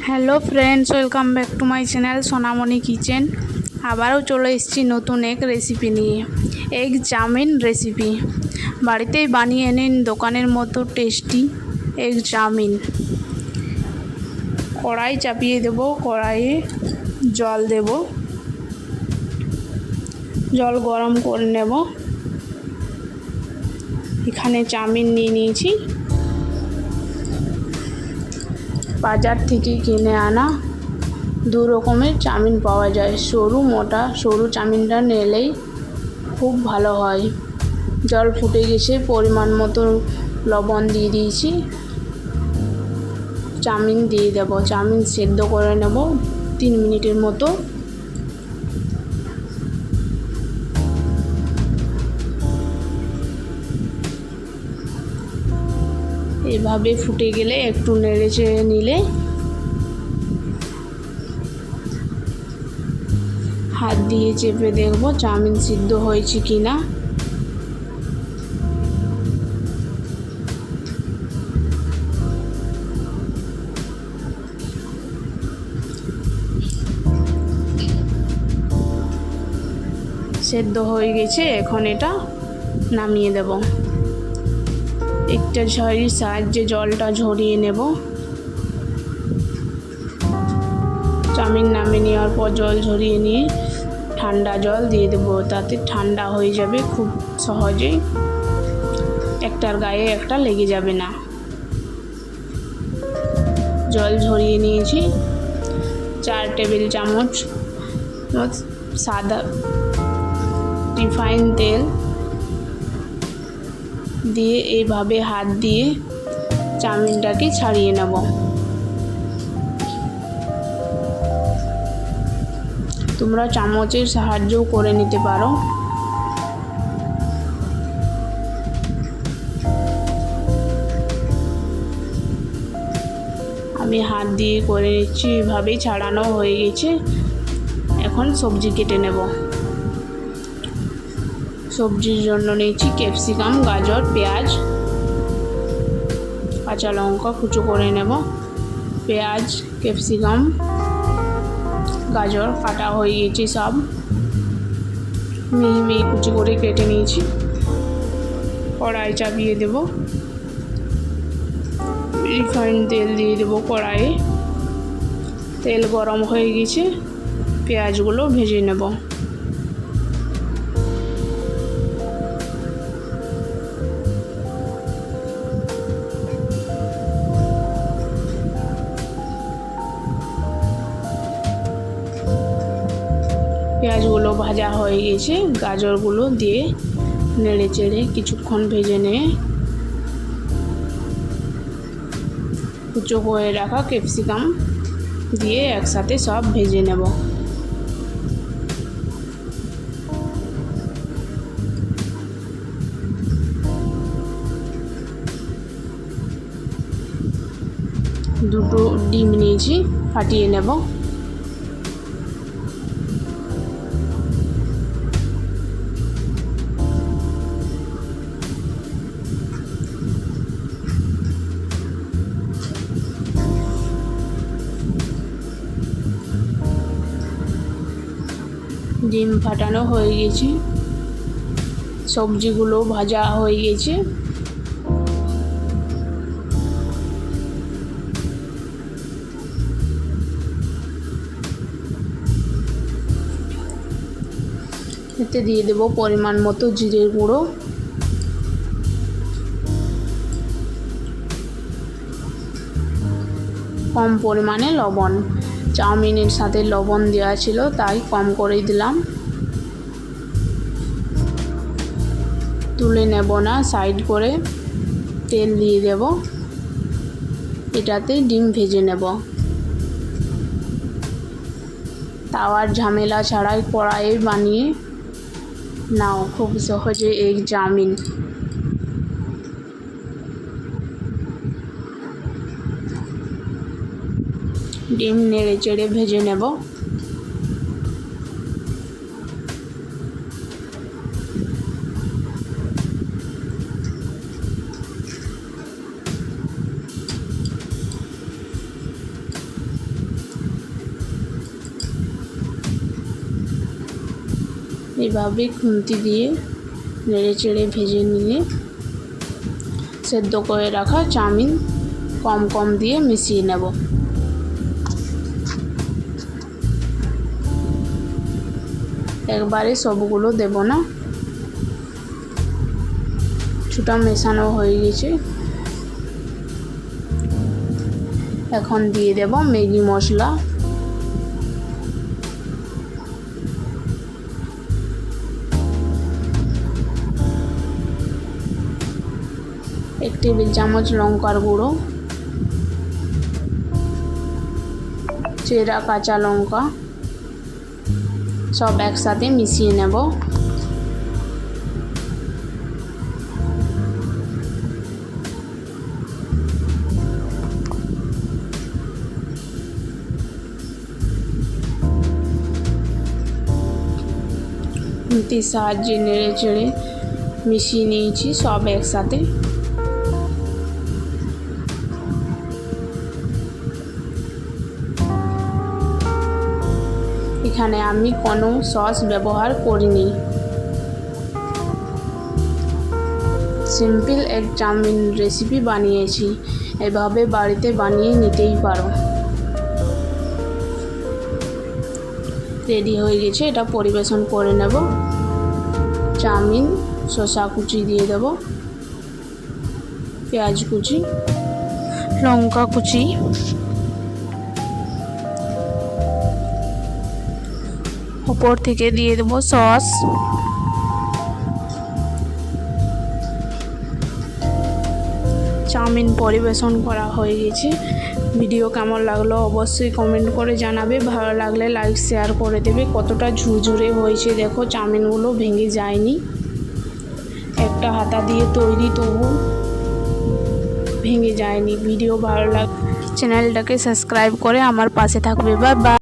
Hello friends, welcome back to my channel Sonamoni kitchen. আবারও চলে এসেছি নতুন এক রেসিপি নিয়ে, এগ চাউমিন রেসিপি। বাড়িতেই বানিয়ে নিন দোকানের মতো টেস্টি এগ চাউমিন। কড়াই চাপিয়ে দেব, কড়াইয়ে জল দেব, জল গরম করে নেব। এখানে চাউমিন নিয়ে নিয়েছি, বাজার থেকে কিনে আনা। দু রকমের চাউমিন পাওয়া যায়, সরু মোটা। সরু চাউমিনটা নিলেই খুব ভালো হয়। জল ফুটে গেছে, পরিমাণ মতো লবণ দিয়ে দিয়েছি। চাউমিন দিয়ে দেব, চাউমিন সেদ্ধ করে নেব 3 মিনিটের মতো। এভাবে ফুটে গেলে একটু নেড়ে চেড়ে নিলে হাত দিয়ে চেপে দেখব চাউমিন সিদ্ধ হয়েছে কিনা। সেদ্ধ হয়ে গেছে, এখন এটা নামিয়ে দেব। একটা ঝাড়ির সাহায্যে জলটা ঝরিয়ে নেব। চাউমিন নামিয়ে নেওয়ার পর জল ঝরিয়ে নিয়ে ঠান্ডা জল দিয়ে দেবো, তাতে ঠান্ডা হয়ে যাবে খুব সহজেই, একটার গায়ে একটা লেগে যাবে না। জল ঝরিয়ে নিয়েছি। 4 টেবিল চামচ সাদা রিফাইন তেল দিয়ে এইভাবে হাত দিয়ে চাউমিনটাকে ছাড়িয়ে নেব। তোমরা চামচের সাহায্যও করে নিতে পারো। আমি হাত দিয়ে করে নিচ্ছি, এভাবেই ছাড়ানো হয়ে গেছে। এখন সবজি কেটে নেব। সবজির জন্য নিয়েছি ক্যাপসিকাম, গাজর, পেঁয়াজ, কাঁচা লঙ্কা কুচো করে নেব। পেঁয়াজ, ক্যাপসিকাম, গাজর কাটা হয়ে গেছে, সব মিহি মিহি কুচি করে কেটে নিয়েছি। কড়াই চাপিয়ে দেব, রিফাইন তেল দিয়ে দেবো কড়াইয়ে। তেল গরম হয়ে গেছে, পেঁয়াজগুলো ভেজে নেব। পেঁয়াজগুলো ভাজা হয়ে গেছে, গাজরগুলো দিয়ে নেড়ে চেড়ে কিছুক্ষণ ভেজে নিয়ে কুচো করে রাখা ক্যাপসিকাম দিয়ে একসাথে সব ভেজে নেব। দুটো ডিম নিয়েছি, ফাটিয়ে নেব। ডিম ফাটানো হয়ে গেছে, সবজিগুলো ভাজা হয়ে গেছে। এতে দিয়ে দেব পরিমাণ মতো জিরের গুঁড়ো, কম পরিমাণে লবণ। চাউমিনের সাথে লবণ দেওয়া ছিল, তাই কম করেই দিলাম। তুলে নেব না, সাইড করে তেল দিয়ে দেব। এটাতে ডিম ভেজে নেব। তাওয়ার ঝামেলা ছাড়াই কড়াইয়ে বানিয়ে নাও খুব সহজে এগ চাউমিন। ডিম নেড়ে চেড়ে ভেজে নেব। এইভাবে খুন্তি দিয়ে নেড়ে চেড়ে ভেজে নিয়ে সেদ্ধ করে রাখা চাউমিন কম কম দিয়ে মিশিয়ে নেব। একবারে সবগুলো দেব না, কিছুটা মেশানো হয়ে গেছে। এখন দিয়ে দেব ম্যাগি মশলা, এক টেবিল চামচ লঙ্কার গুঁড়ো, চেরা কাঁচা লঙ্কা সব একসাথে মিশিয়ে নেব। খুন্তির সাহায্যে নেড়ে চেড়ে মিশিয়ে নিয়েছি সব একসাথে। এখানে আমি কোনো সস ব্যবহার করিনি, সিম্পল এক চাউমিন রেসিপি বানিয়েছি, এভাবে বাড়িতে বানিয়ে নিতেই পারো। রেডি হয়ে গেছে, এটা পরিবেশন করে নেব। চাউমিন শসা কুচি দিয়ে দেব, পেঁয়াজ কুচি, লঙ্কা কুচি, উপর থেকে দিয়ে দেব সস। চাউমিন পরিবেশন করা হয়ে গেছে। ভিডিও কেমন লাগলো অবশ্যই কমেন্ট করে জানাবে, ভালো লাগলে লাইক শেয়ার করে দেবে। কতটা ঝুরঝুরে হয়েছে দেখো, চাউমিনগুলো ভেঙে যায়নি, একটা হাতা দিয়ে তৈরি তবু ভেঙে যায়নি। ভিডিও ভালো লাগ চ্যানেলটাকে সাবস্ক্রাইব করে আমার পাশে থাকবে। Bye bye.